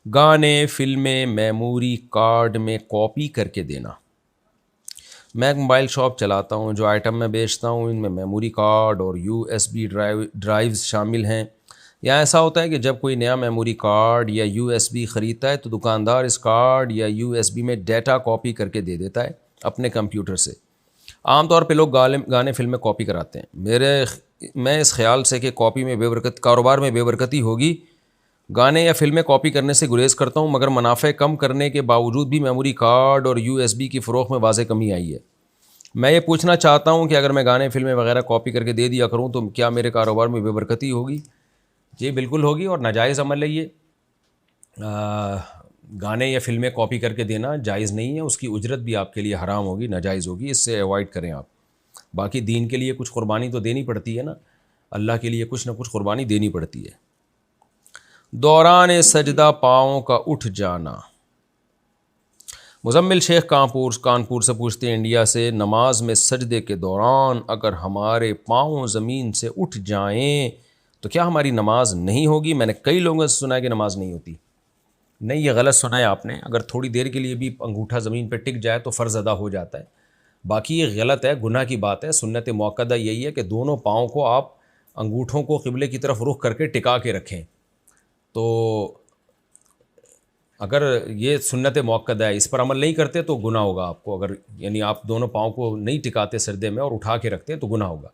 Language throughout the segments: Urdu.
گانے، فلمیں میموری کارڈ میں کاپی کر کے دینا۔ میں ایک موبائل شاپ چلاتا ہوں، جو آئٹم میں بیچتا ہوں ان میں میموری کارڈ اور یو ایس بی ڈرائیوز شامل ہیں۔ یا ایسا ہوتا ہے کہ جب کوئی نیا میموری کارڈ یا یو ایس بی خریدتا ہے تو دکاندار اس کارڈ یا یو ایس بی میں ڈیٹا کاپی کر کے دے دیتا ہے اپنے کمپیوٹر سے۔ عام طور پہ لوگ گانے فلمیں کاپی کراتے ہیں۔ میں اس خیال سے کہ کاپی میں بے برکت، کاروبار میں بے برکتی ہوگی، گانے یا فلمیں کاپی کرنے سے گریز کرتا ہوں، مگر منافع کم کرنے کے باوجود بھی میموری کارڈ اور یو ایس بی کی فروخت میں واضح کمی آئی ہے۔ میں یہ پوچھنا چاہتا ہوں کہ اگر میں گانے، فلمیں وغیرہ کاپی کر کے دے دیا کروں تو کیا میرے کاروبار میں بے برکتی ہوگی؟ جی بالکل ہوگی، اور ناجائز عمل ہے یہ۔ گانے یا فلمیں کاپی کر کے دینا جائز نہیں ہے، اس کی اجرت بھی آپ کے لیے حرام ہوگی، ناجائز ہوگی، اس سے ایوائڈ کریں آپ۔ باقی دین کے لیے کچھ قربانی تو دینی پڑتی ہے نا، اللہ کے لیے کچھ نہ کچھ قربانی دینی پڑتی ہے۔ دوران سجدہ پاؤں کا اٹھ جانا۔ مزمل شیخ کانپور سے پوچھتے ہیں، انڈیا سے، نماز میں سجدے کے دوران اگر ہمارے پاؤں زمین سے اٹھ جائیں تو کیا ہماری نماز نہیں ہوگی؟ میں نے کئی لوگوں سے سنا ہے کہ نماز نہیں ہوتی۔ نہیں، یہ غلط سنا ہے آپ نے۔ اگر تھوڑی دیر کے لیے بھی انگوٹھا زمین پہ ٹک جائے تو فرض ادا ہو جاتا ہے، باقی یہ غلط ہے، گناہ کی بات ہے۔ سنت موقدہ یہی ہے کہ دونوں پاؤں کو آپ انگوٹھوں کو قبلے کی طرف رخ کر کے ٹکا کے رکھیں۔ تو اگر یہ سنت موقدہ ہے، اس پر عمل نہیں کرتے تو گناہ ہوگا آپ کو۔ اگر یعنی آپ دونوں پاؤں کو نہیں ٹکاتے سجدے میں اور اٹھا کے رکھتے تو گناہ ہوگا۔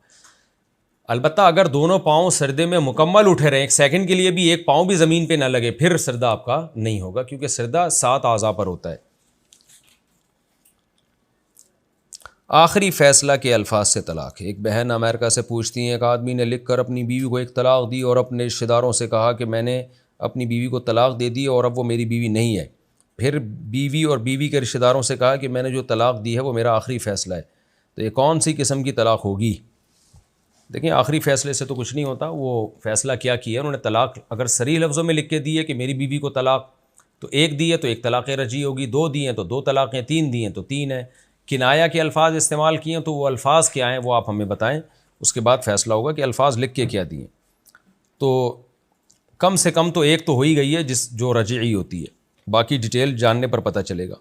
البتہ اگر دونوں پاؤں سجدے میں مکمل اٹھے رہیں، ایک سیکنڈ کے لیے بھی ایک پاؤں بھی زمین پہ نہ لگے، پھر سجدہ آپ کا نہیں ہوگا، کیونکہ سجدہ 7 اعضاء پر ہوتا ہے۔ آخری فیصلہ کے الفاظ سے طلاق ہے۔ ایک بہن امریکہ سے پوچھتی ہیں، ایک آدمی نے لکھ کر اپنی بیوی کو ایک طلاق دی اور اپنے رشتہ داروں سے کہا کہ میں نے اپنی بیوی کو طلاق دے دی اور اب وہ میری بیوی نہیں ہے۔ پھر بیوی اور بیوی کے رشتہ داروں سے کہا کہ میں نے جو طلاق دی ہے وہ میرا آخری فیصلہ ہے، تو یہ کون سی قسم کی طلاق ہوگی؟ دیکھیں، آخری فیصلے سے تو کچھ نہیں ہوتا، وہ فیصلہ کیا ہے انہوں نے۔ طلاق اگر صریح لفظوں میں لکھ کے دی ہے کہ میری بیوی کو طلاق، تو ایک دی ہے تو ایک طلاق رجعی ہوگی، 2 دی ہیں تو 2 طلاقیں، 3 دی ہیں تو 3 ہیں۔ کنایا کے الفاظ استعمال کیے ہیں تو وہ الفاظ کیا ہیں وہ آپ ہمیں بتائیں، اس کے بعد فیصلہ ہوگا کہ الفاظ لکھ کے کیا دیے۔ تو کم سے کم تو ایک تو ہو ہی گئی ہے جو رجعی ہوتی ہے، باقی ڈیٹیل جاننے پر پتہ چلے گا۔